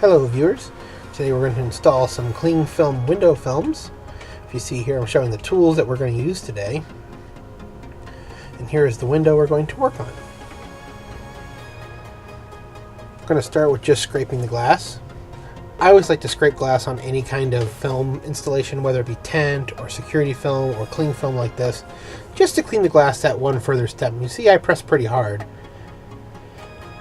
Hello viewers, today we're going to install some cling film window films. If you see here, I'm showing the tools that we're going to use today. And here is the window we're going to work on. We're going to start with just scraping the glass. I always like to scrape glass on any kind of film installation, whether it be tent or security film or cling film like this, just to clean the glass that one further step. And you see I press pretty hard.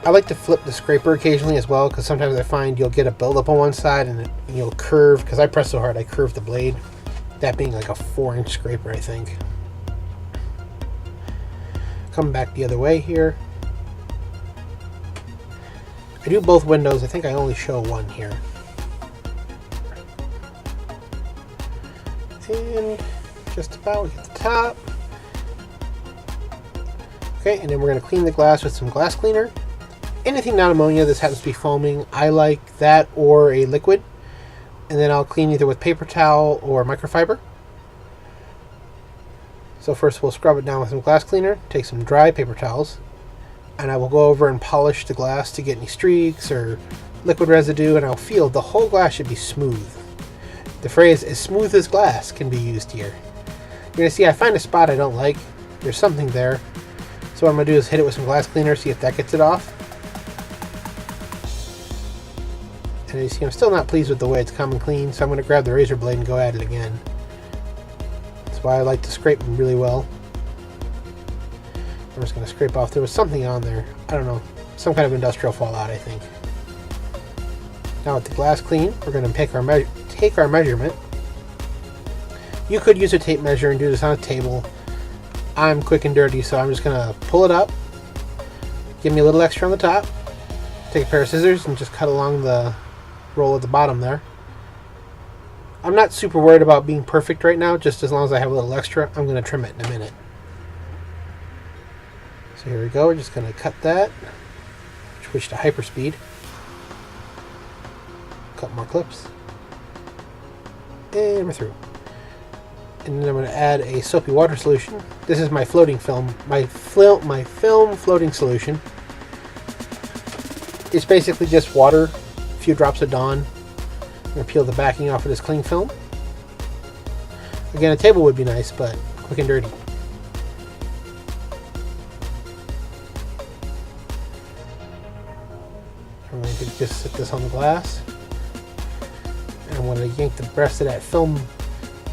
I like to flip the scraper occasionally as well, because sometimes I find you'll get a buildup on one side and you'll curve, because I press so hard I curve the blade, that being like a 4-inch scraper, I think. Come back the other way here. I do both windows. I think I only show one here. And just about at the top. Okay, and then we're going to clean the glass with some glass cleaner. Anything non-ammonia, this happens to be foaming, I like that or a liquid. And then I'll clean either with paper towel or microfiber. So first we'll scrub it down with some glass cleaner, take some dry paper towels, and I will go over and polish the glass to get any streaks or liquid residue, and I'll feel the whole glass should be smooth. The phrase "as smooth as glass" can be used here. You're going to see I find a spot I don't like. There's something there. So what I'm going to do is hit it with some glass cleaner, see if that gets it off. And you see I'm still not pleased with the way it's come and clean, so I'm going to grab the razor blade and go at it again. That's why I like to scrape them really well. I'm just going to scrape off. There was something on there. I don't know. Some kind of industrial fallout, I think. Now with the glass clean, we're going to take our measurement. You could use a tape measure and do this on a table. I'm quick and dirty, so I'm just going to pull it up. Give me a little extra on the top. Take a pair of scissors and just cut along the roll at the bottom there. I'm not super worried about being perfect right now, just as long as I have a little extra. I'm going to trim it in a minute. So here we go, we're just going to cut that. Switch to hyperspeed. Couple more clips. And we're through. And then I'm going to add a soapy water solution. This is my floating film, my film floating solution. It's basically just water, a few drops of Dawn. I'm going to peel the backing off of this cling film. Again, a table would be nice, but quick and dirty. I'm going to just set this on the glass. And I'm going to yank the rest of that film,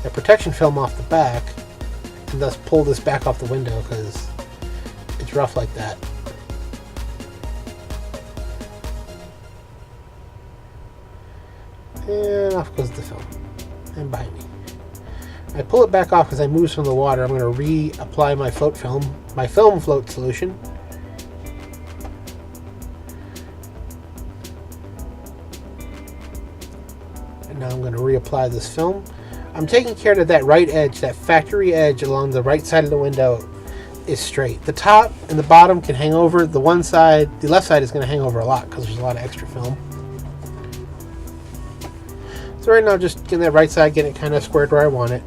that protection film off the back, and thus pull this back off the window because it's rough like that. And off goes the film. And behind me. I pull it back off because I moved from the water. I'm going to reapply my film float solution. And now I'm going to reapply this film. I'm taking care that that right edge, that factory edge along the right side of the window is straight. The top and the bottom can hang over. The left side is going to hang over a lot because there's a lot of extra film. So right now, just getting that right side, getting it kind of squared where I want it.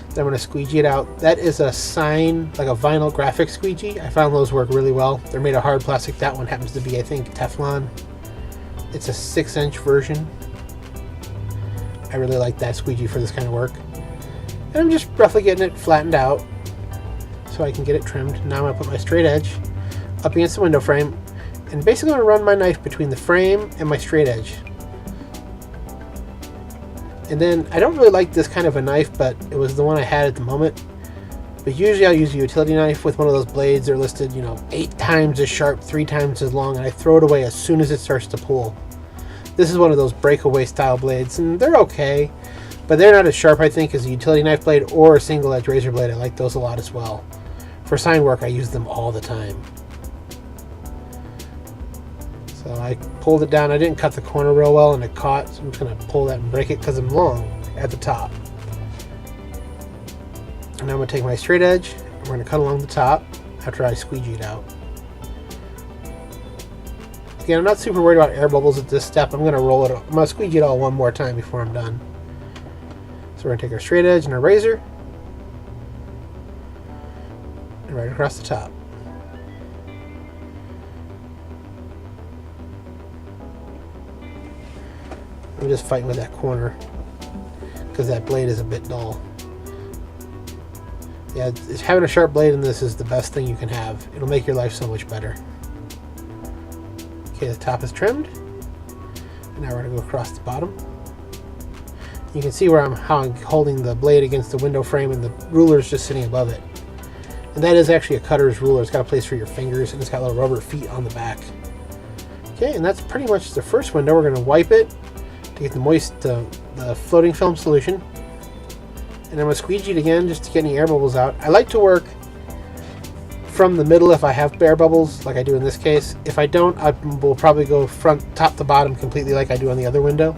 Then I'm going to squeegee it out. That is a sign, like a vinyl graphic squeegee. I found those work really well. They're made of hard plastic. That one happens to be, I think, Teflon. It's a 6-inch version. I really like that squeegee for this kind of work. And I'm just roughly getting it flattened out so I can get it trimmed. Now I'm going to put my straight edge up against the window frame. And basically I'm going to run my knife between the frame and my straight edge. And then, I don't really like this kind of a knife, but it was the one I had at the moment. But usually I'll use a utility knife with one of those blades. They're listed, 8 times as sharp, 3 times as long, and I throw it away as soon as it starts to pull. This is one of those breakaway style blades, and they're okay, but they're not as sharp, I think, as a utility knife blade or a single edge razor blade. I like those a lot as well. For sign work, I use them all the time. So I pulled it down. I didn't cut the corner real well and it caught, so I'm just going to pull that and break it because I'm long at the top. And now I'm going to take my straight edge and we're going to cut along the top after I squeegee it out. Again, I'm not super worried about air bubbles at this step. I'm going to roll it. I'm going to squeegee it all one more time before I'm done. So we're going to take our straight edge and our razor and right across the top. I'm just fighting with that corner because that blade is a bit dull. Yeah, having a sharp blade in this is the best thing you can have. It'll make your life so much better. Okay, the top is trimmed. And now we're going to go across the bottom. You can see where how I'm holding the blade against the window frame and the ruler is just sitting above it. And that is actually a cutter's ruler. It's got a place for your fingers and it's got little rubber feet on the back. Okay, and that's pretty much the first window. We're going to wipe it to get the floating film solution. And I'm going to squeegee it again just to get any air bubbles out. I like to work from the middle if I have air bubbles, like I do in this case. If I don't, I will probably go top to bottom completely like I do on the other window.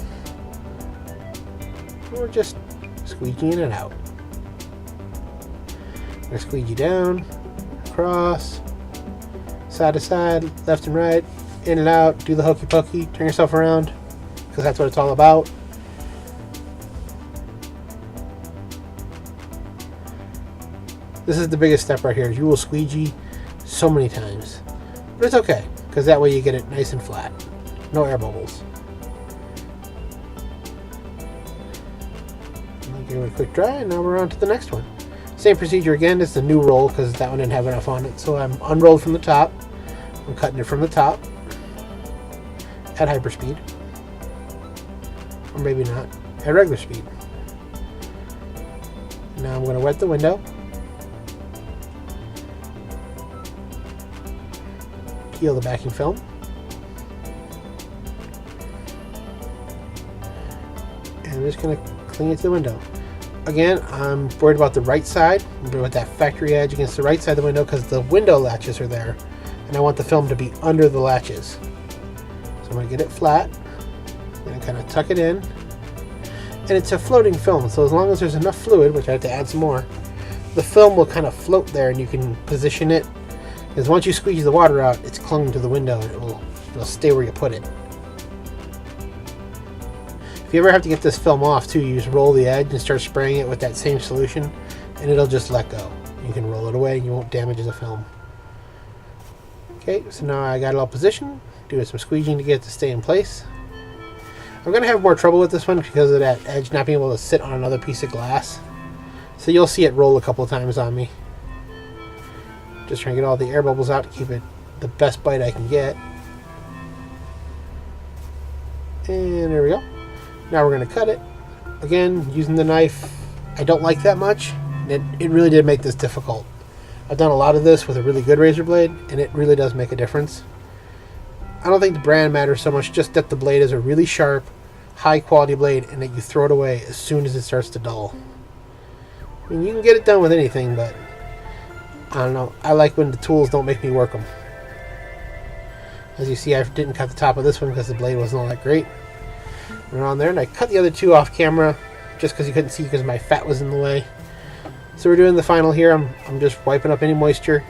We're just squeegeeing it out. I'm going to squeegee down, across, side to side, left and right, in and out, do the hokey pokey, turn yourself around, because that's what it's all about. This is the biggest step right here. You will squeegee so many times. But it's okay, because that way you get it nice and flat. No air bubbles. Give it a quick dry, and now we're on to the next one. Same procedure again. It's the new roll because that one didn't have enough on it. So I'm unrolled from the top. I'm cutting it from the top at hyperspeed. Or maybe not. At regular speed. Now I'm going to wet the window. Peel the backing film. And I'm just going to cling it to the window. Again, I'm worried about the right side. I'm worried about that factory edge against the right side of the window because the window latches are there. And I want the film to be under the latches. So I'm going to get it flat. I'm going to kind of tuck it in. And it's a floating film, so as long as there's enough fluid, which I have to add some more, the film will kind of float there and you can position it. Because once you squeeze the water out, it's clung to the window and it'll stay where you put it. If you ever have to get this film off too, you just roll the edge and start spraying it with that same solution and it'll just let go. You can roll it away and you won't damage the film. Okay, so now I got it all positioned. Do some squeegeeing to get it to stay in place. I'm going to have more trouble with this one because of that edge not being able to sit on another piece of glass. So you'll see it roll a couple of times on me. Just trying to get all the air bubbles out to keep it the best bite I can get. And there we go. Now we're going to cut it. Again, using the knife, I don't like that much. It really did make this difficult. I've done a lot of this with a really good razor blade, and it really does make a difference. I don't think the brand matters so much, just that the blade is a really sharp, high quality blade, and that you throw it away as soon as it starts to dull. I mean, you can get it done with anything, but I don't know. I like when the tools don't make me work them. As you see, I didn't cut the top of this one because the blade wasn't all that great. Went on there, and I cut the other two off camera just because you couldn't see because my fat was in the way. So we're doing the final here. I'm just wiping up any moisture,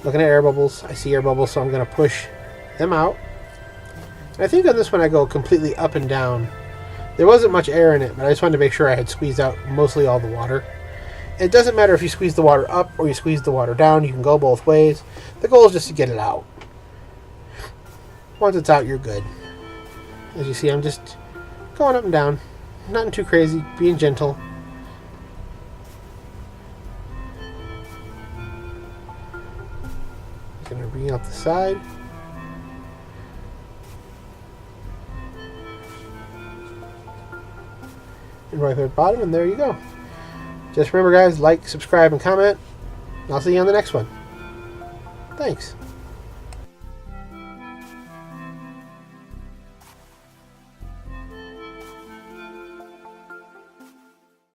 looking at air bubbles. I see air bubbles, so I'm going to push them out. And I think on this one I go completely up and down. There wasn't much air in it, but I just wanted to make sure I had squeezed out mostly all the water. It doesn't matter if you squeeze the water up or you squeeze the water down. You can go both ways. The goal is just to get it out. Once it's out, you're good. As you see, I'm just going up and down. Nothing too crazy. Being gentle. Going to bring out the side. And right here at the bottom, and there you go. Just remember, guys, like, subscribe, and comment. I'll see you on the next one. Thanks.